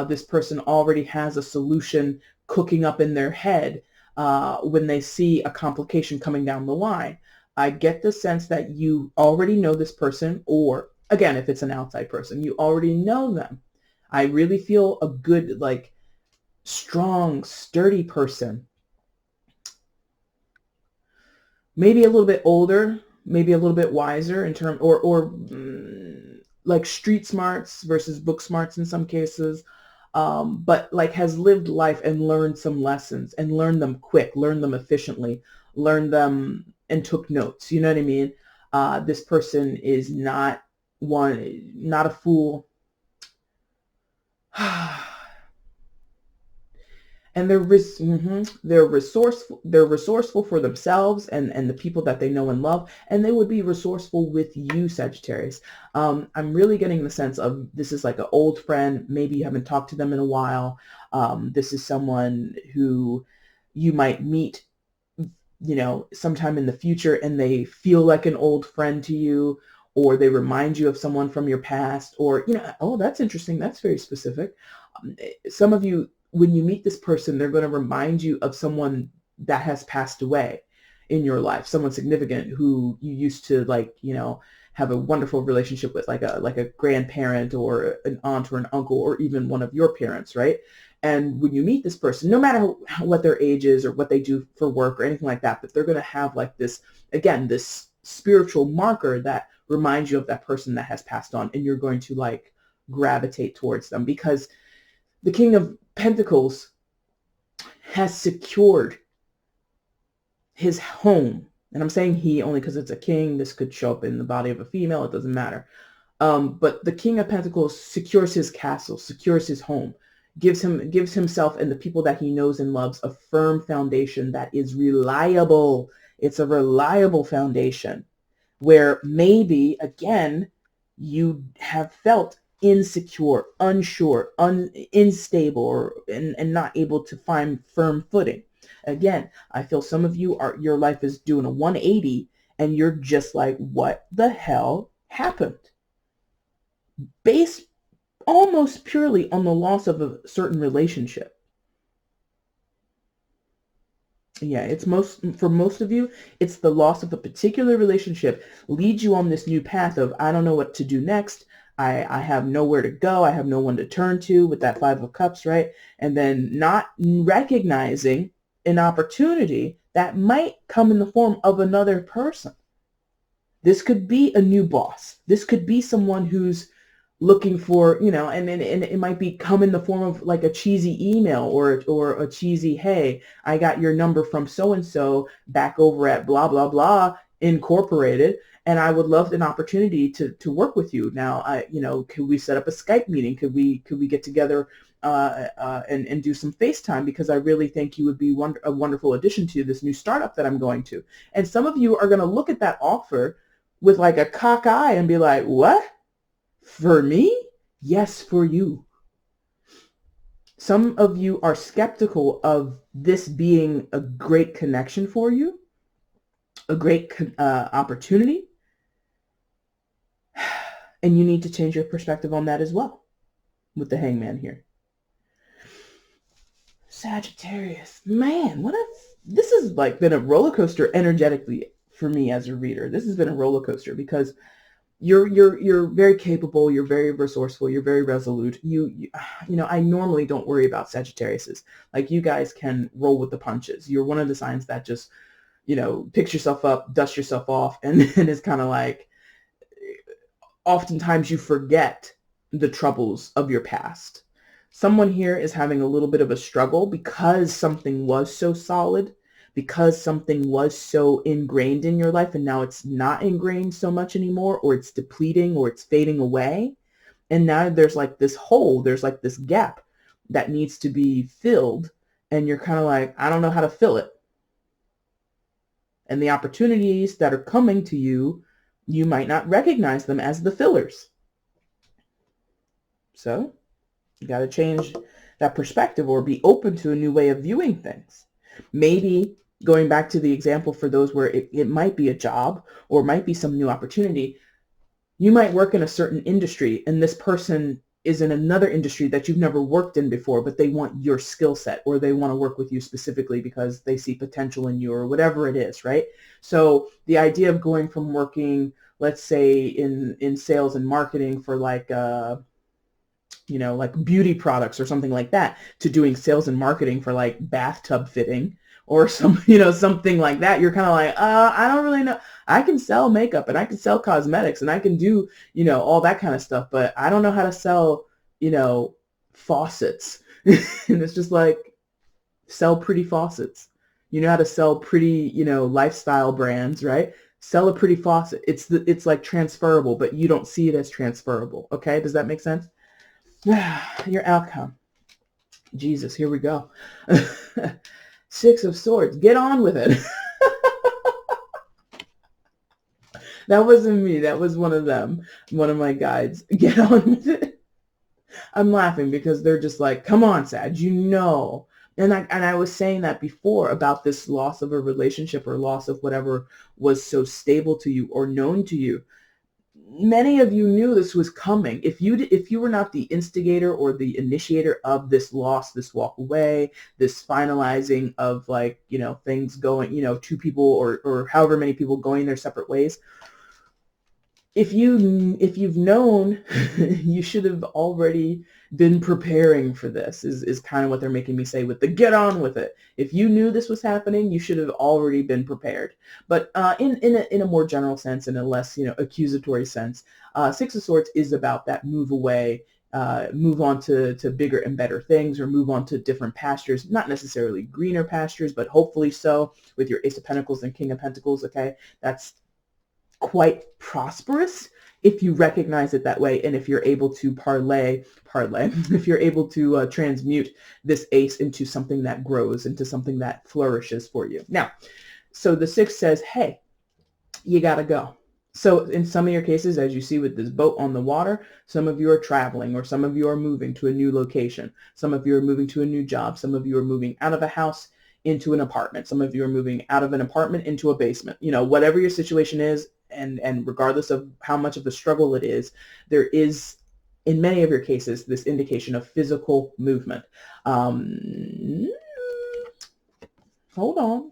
This person already has a solution cooking up in their head when they see a complication coming down the line. I get the sense that you already know this person, or again, if it's an outside person, you already know them. I really feel a good, like, strong, sturdy person. Maybe a little bit older, maybe a little bit wiser in term, or like street smarts versus book smarts in some cases. But like has lived life and learned some lessons and learned them quick, learned them efficiently, learned them and took notes. You know what I mean? This person is not a fool. And they're resourceful. They're resourceful for themselves and the people that they know and love, and they would be resourceful with you, Sagittarius. I'm really getting the sense of this is like an old friend. Maybe you haven't talked to them in a while. This is someone who you might meet, sometime in the future, and they feel like an old friend to you, or they remind you of someone from your past, or oh, that's interesting. That's very specific. Some of you, when you meet this person, they're going to remind you of someone that has passed away in your life, someone significant who you used to have a wonderful relationship with, like a grandparent or an aunt or an uncle, or even one of your parents, right? And when you meet this person, no matter what their age is or what they do for work or anything like that, but they're going to have like this, again, this spiritual marker that reminds you of that person that has passed on, and you're going to like gravitate towards them because the King of Pentacles has secured his home. And I'm saying he only because it's a king. This could show up in the body of a female. It doesn't matter. But the King of Pentacles secures his castle, secures his home, gives himself and the people that he knows and loves a firm foundation that is reliable. It's a reliable foundation where maybe, again, you have felt insecure, unsure, unstable, and not able to find firm footing. Again, I feel some of you your life is doing a 180 And you're just like, what the hell happened? Based almost purely on the loss of a certain relationship. Yeah, it's for most of you, it's the loss of a particular relationship leads you on this new path of, I don't know what to do next. I have nowhere to go. I have no one to turn to with that 5 of Cups, right? And then not recognizing an opportunity that might come in the form of another person. This could be a new boss. This could be someone who's looking for, and it might be come in the form of like a cheesy email or a cheesy, hey, I got your number from so-and-so back over at blah, blah, blah Incorporated. And I would love an opportunity to work with you. Now, could we set up a Skype meeting? Could we get together and do some FaceTime, because I really think you would be a wonderful addition to this new startup that I'm going to. And some of you are going to look at that offer with like a cock eye and be like, what? For me? Yes, for you. Some of you are skeptical of this being a great connection for you, a great opportunity, and you need to change your perspective on that as well with the Hangman here. Sagittarius, man, this has like been a roller coaster energetically for me as a reader. This has been a roller coaster because you're very capable, you're very resourceful, you're very resolute. I normally don't worry about Sagittariuses. Like, you guys can roll with the punches. You're one of the signs that just, picks yourself up, dust yourself off, and then it's kind of like, oftentimes you forget the troubles of your past. Someone here is having a little bit of a struggle because something was so solid, because something was so ingrained in your life, and now it's not ingrained so much anymore, or it's depleting, or it's fading away. And now there's like this hole, there's like this gap that needs to be filled. And you're kind of like, I don't know how to fill it. And the opportunities that are coming to you, you might not recognize them as the fillers. So you got to change that perspective, or be open to a new way of viewing things. Maybe going back to the example for those where it might be a job or might be some new opportunity, you might work in a certain industry and this person is in another industry that you've never worked in before, but they want your skill set, or they want to work with you specifically because they see potential in you, or whatever it is, right? So the idea of going from working, let's say in sales and marketing for like beauty products or something like that, to doing sales and marketing for like bathtub fitting or something like that. You're kind of like, I don't really know. I can sell makeup and I can sell cosmetics and I can do, all that kind of stuff, but I don't know how to sell, faucets. And it's just like, sell pretty faucets. You know how to sell pretty, lifestyle brands, right? Sell a pretty faucet. It's like transferable, but you don't see it as transferable. Okay. Does that make sense? Your outcome. Jesus, here we go. 6 of Swords. Get on with it. That wasn't me. That was one of them. One of my guides. Get on with it. I'm laughing because they're just like, come on, Sag, And I was saying that before about this loss of a relationship or loss of whatever was so stable to you or known to you. Many of you knew this was coming. If you were not the instigator or the initiator of this loss, this walk away, this finalizing of like, things going, 2 people or however many people going their separate ways. If you've known, you should have already been preparing for this, is kind of what they're making me say with the get on with it. If you knew this was happening, you should have already been prepared. But in a more general sense, in a less accusatory sense, 6 of Swords is about that move away, move on to bigger and better things, or move on to different pastures, not necessarily greener pastures, but hopefully so, with your Ace of Pentacles and King of Pentacles. Okay, that's quite prosperous if you recognize it that way, and if you're able to parlay, if you're able to transmute this ace into something that grows, into something that flourishes for you. Now, so the 6 says, hey, you gotta go. So in some of your cases, as you see with this boat on the water, some of you are traveling, or some of you are moving to a new location. Some of you are moving to a new job. Some of you are moving out of a house into an apartment. Some of you are moving out of an apartment into a basement. Whatever your situation is, and regardless of how much of a struggle it is, there is, in many of your cases, this indication of physical movement. Hold on.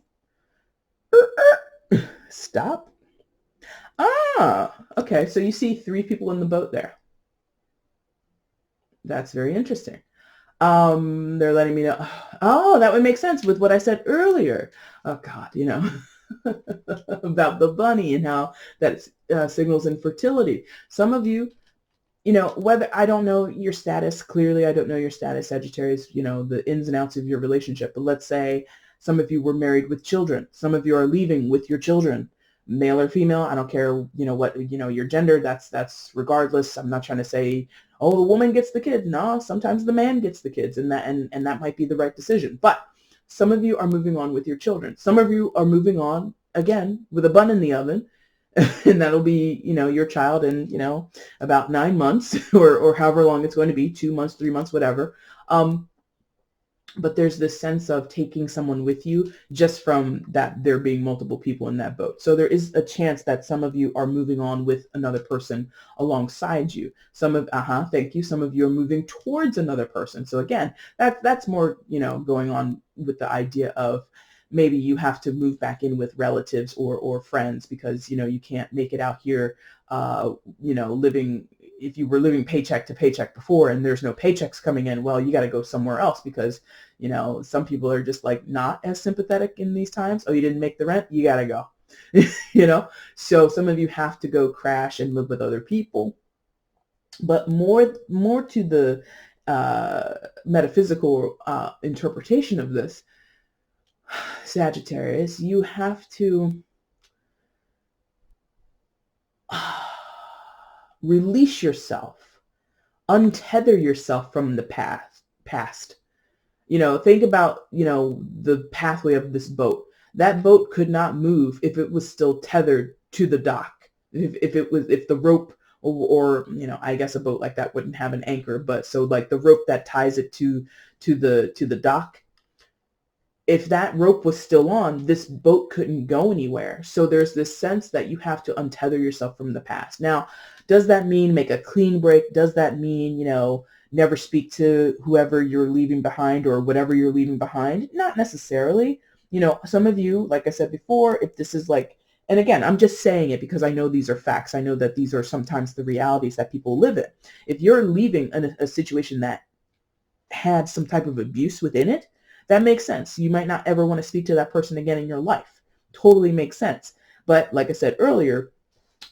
Stop. Okay, so you see 3 people in the boat there. That's very interesting. They're letting me know. Oh, that would make sense with what I said earlier. Oh God, about the bunny and how that signals infertility. Some of you, whether, I don't know your status. Clearly, I don't know your status, Sagittarius, the ins and outs of your relationship. But let's say some of you were married with children. Some of you are leaving with your children, male or female. I don't care, what, your gender. That's regardless. I'm not trying to say, oh, the woman gets the kid. No, sometimes the man gets the kids, and that might be the right decision. But some of you are moving on with your children. Some of you are moving on, again, with a bun in the oven. And that'll be, your child in, about 9 months or however long it's going to be, 2 months, 3 months, whatever. But there's this sense of taking someone with you just from that there being multiple people in that boat. So there is a chance that some of you are moving on with another person alongside you. Thank you. Some of you are moving towards another person. So again, that's more, going on with the idea of maybe you have to move back in with relatives or friends because, you can't make it out here, living. If you were living paycheck to paycheck before and there's no paychecks coming in, well, you got to go somewhere else because, some people are just like not as sympathetic in these times. Oh, you didn't make the rent? You got to go, So some of you have to go crash and live with other people. But more to the metaphysical interpretation of this, Sagittarius, you have to release yourself, untether yourself from the past. Think about, the pathway of this boat. That boat could not move if it was still tethered to the dock. If the rope or I guess a boat like that wouldn't have an anchor, but so like the rope that ties it to the dock, if that rope was still on, this boat couldn't go anywhere. So there's this sense that you have to untether yourself from the past. Now, does that mean make a clean break? Does that mean, never speak to whoever you're leaving behind or whatever you're leaving behind? Not necessarily. Some of you, like I said before, if this is like, and again, I'm just saying it because I know these are facts. I know that these are sometimes the realities that people live in. If you're leaving a situation that had some type of abuse within it, that makes sense. You might not ever want to speak to that person again in your life. Totally makes sense. But like I said earlier,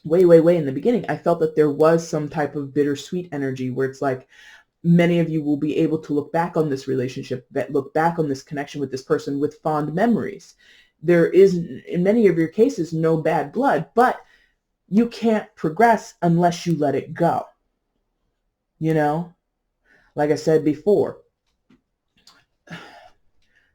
way in the beginning, I felt that there was some type of bittersweet energy where it's like many of you will be able to look back on this relationship, look back on this connection with this person with fond memories. There is, in many of your cases, no bad blood, but you can't progress unless you let it go. Like I said before,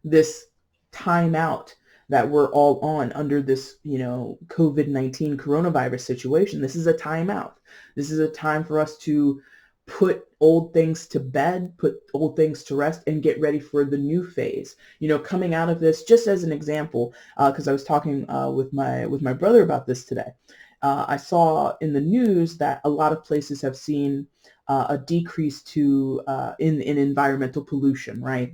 this timeout that we're all on under this, COVID-19 coronavirus situation. This is a timeout. This is a time for us to put old things to bed, put old things to rest, and get ready for the new phase. Coming out of this, just as an example, because I was talking with my brother about this today. I saw in the news that a lot of places have seen a decrease in environmental pollution, right?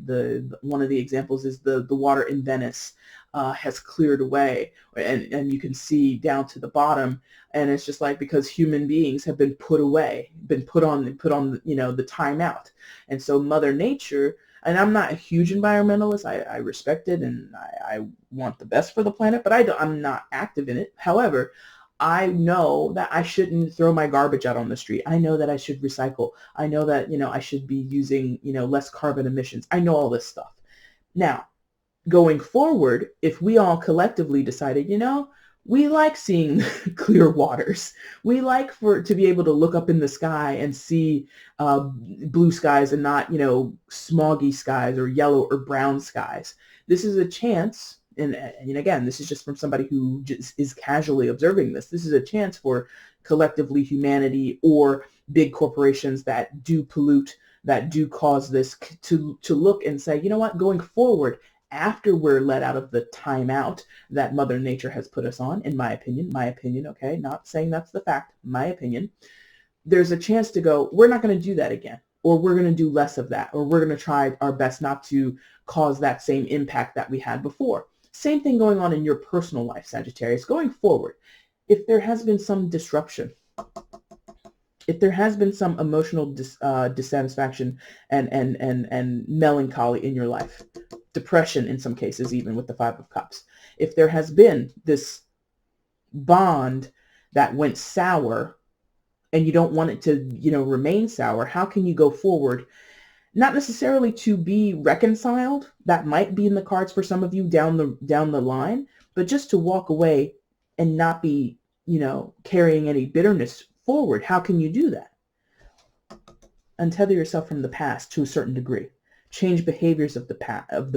One of the examples is the water in Venice has cleared away, and you can see down to the bottom, and it's just like because human beings have been put away, been put on the timeout, and so Mother Nature. And I'm not a huge environmentalist. I respect it, and I want the best for the planet, but I'm not active in it. However, I know that I shouldn't throw my garbage out on the street. I know that I should recycle. I know that, I should be using, less carbon emissions. I know all this stuff. Now, going forward, if we all collectively decided, we like seeing clear waters. We like to be able to look up in the sky and see blue skies and not, smoggy skies or yellow or brown skies. This is a chance. And again, this is just from somebody who just is casually observing this. This is a chance for collectively humanity or big corporations that do pollute, that do cause this, to look and say, you know what, going forward, after we're let out of the timeout that Mother Nature has put us on, in my opinion, okay? Not saying that's the fact, my opinion. There's a chance to go, we're not going to do that again, or we're going to do less of that, or we're going to try our best not to cause that same impact that we had before. Same thing going on in your personal life, Sagittarius. Going forward, if there has been some disruption, if there has been some emotional dissatisfaction and melancholy in your life, depression in some cases, even with the Five of Cups, if there has been this bond that went sour and you don't want it to, remain sour, how can you go forward? Not necessarily to be reconciled. That might be in the cards for some of you down the line, but just to walk away and not be, carrying any bitterness forward. How can you do that? Untether yourself from the past to a certain degree. Change behaviors of the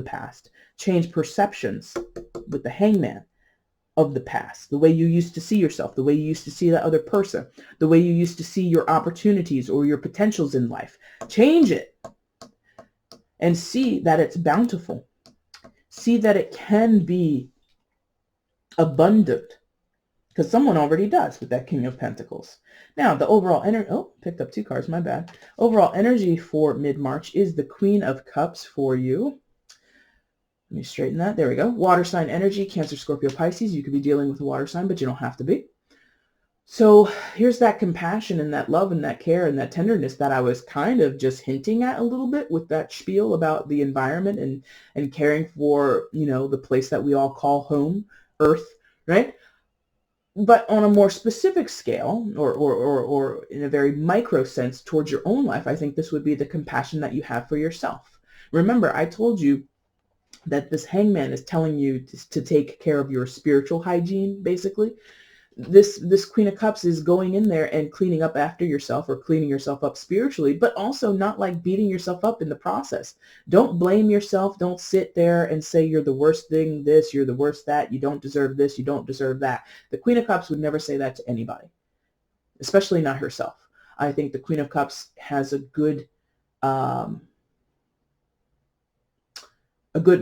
past. Change perceptions with the Hangman of the past. The way you used to see yourself, the way you used to see that other person, the way you used to see your opportunities or your potentials in life. Change it and see that it's bountiful. See that it can be abundant, because someone already does with that King of Pentacles. Now, the overall energy, picked up 2 cards, my bad. Overall energy for mid-March is the Queen of Cups for you. Let me straighten that. There we go. Water sign energy, Cancer, Scorpio, Pisces. You could be dealing with a water sign, but you don't have to be. So here's that compassion and that love and that care and that tenderness that I was kind of just hinting at a little bit with that spiel about the environment and caring for, the place that we all call home, Earth, right? But on a more specific scale or in a very micro sense towards your own life, I think this would be the compassion that you have for yourself. Remember, I told you that this Hangman is telling you to take care of your spiritual hygiene, basically. This Queen of Cups is going in there and cleaning up after yourself or cleaning yourself up spiritually, but also not like beating yourself up in the process. Don't blame yourself. Don't sit there and say you're the worst thing this, you're the worst that, you don't deserve this, you don't deserve that. The Queen of Cups would never say that to anybody, especially not herself. I think the Queen of Cups has a good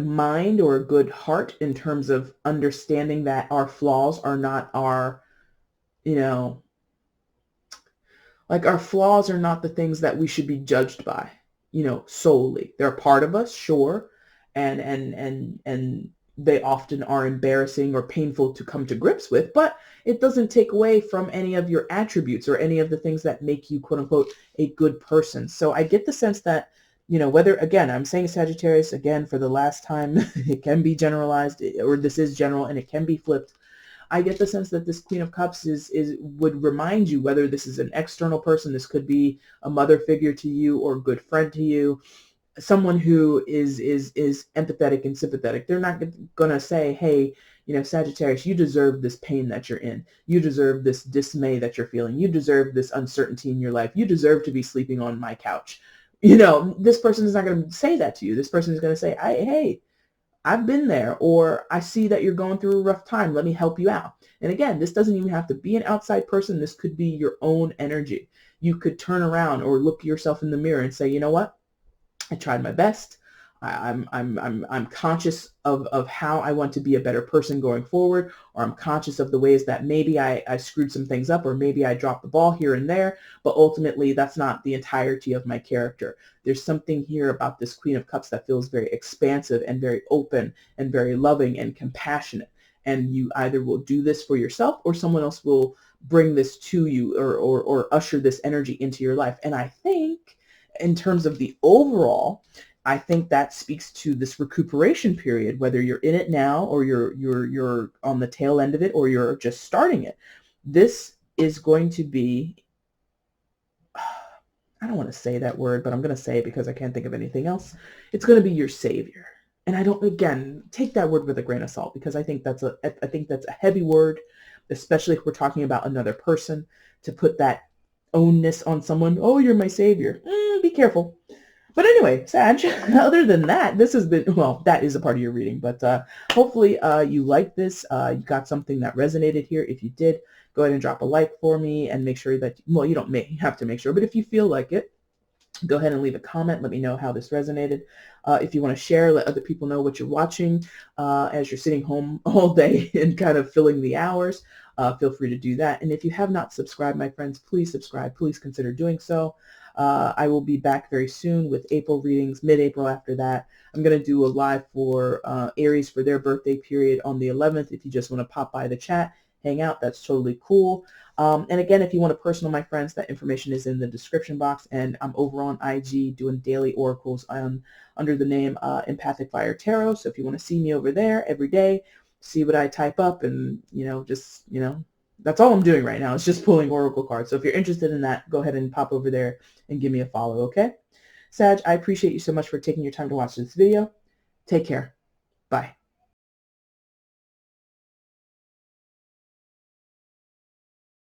mind or a good heart in terms of understanding that our flaws are not our, our flaws are not the things that we should be judged by, solely. They're a part of us, sure. And they often are embarrassing or painful to come to grips with, but it doesn't take away from any of your attributes or any of the things that make you, quote unquote, a good person. So I get the sense that, whether, again, I'm saying Sagittarius again for the last time, it can be generalized, or this is general and it can be flipped. I get the sense that this Queen of Cups would remind you, whether this is an external person, this could be a mother figure to you or a good friend to you, someone who is empathetic and sympathetic. They're not going to say, hey, Sagittarius, you deserve this pain that you're in. You deserve this dismay that you're feeling. You deserve this uncertainty in your life. You deserve to be sleeping on my couch. This person is not going to say that to you. This person is going to say, hey, I've been there, or I see that you're going through a rough time. Let me help you out. And again, this doesn't even have to be an outside person. This could be your own energy. You could turn around or look yourself in the mirror and say, you know what? I tried my best. I'm conscious of how I want to be a better person going forward, or I'm conscious of the ways that maybe I screwed some things up, or maybe I dropped the ball here and there, but ultimately that's not the entirety of my character. There's something here about this Queen of Cups that feels very expansive and very open and very loving and compassionate. And you either will do this for yourself or someone else will bring this to you or usher this energy into your life. And I think in terms of the overall, I think that speaks to this recuperation period, whether you're in it now or you're on the tail end of it or you're just starting it. This is going to be, I don't want to say that word, but I'm going to say it because I can't think of anything else. It's going to be your savior. And I don't, again, take that word with a grain of salt, because I think that's a heavy word, especially if we're talking about another person, to put that ownness on someone. Oh, you're my savior. Be careful. But anyway, Sag, other than that, this has been, well, that is a part of your reading, but hopefully you liked this. You got something that resonated here. If you did, go ahead and drop a like for me and make sure that, well, you don't have to make sure, but if you feel like it, Go ahead and leave a comment. Let me know how this resonated. If you want to share, let other people know what you're watching as you're sitting home all day and kind of filling the hours. Feel free to do that. And if you have not subscribed, my friends, please subscribe. Please consider doing so. I will be back very soon with April readings, mid-April after that. I'm going to do a live for Aries for their birthday period on the 11th. If you just want to pop by the chat, hang out, that's totally cool. And again, if you want a personal, my friends, that information is in the description box. And I'm over on IG doing daily oracles under the name EmpathicFire Tarot. So if you want to see me over there every day, see what I type up and, that's all I'm doing right now. It's just pulling oracle cards. So if you're interested in that, go ahead and pop over there and give me a follow, okay? Sag, I appreciate you so much for taking your time to watch this video. Take care. Bye.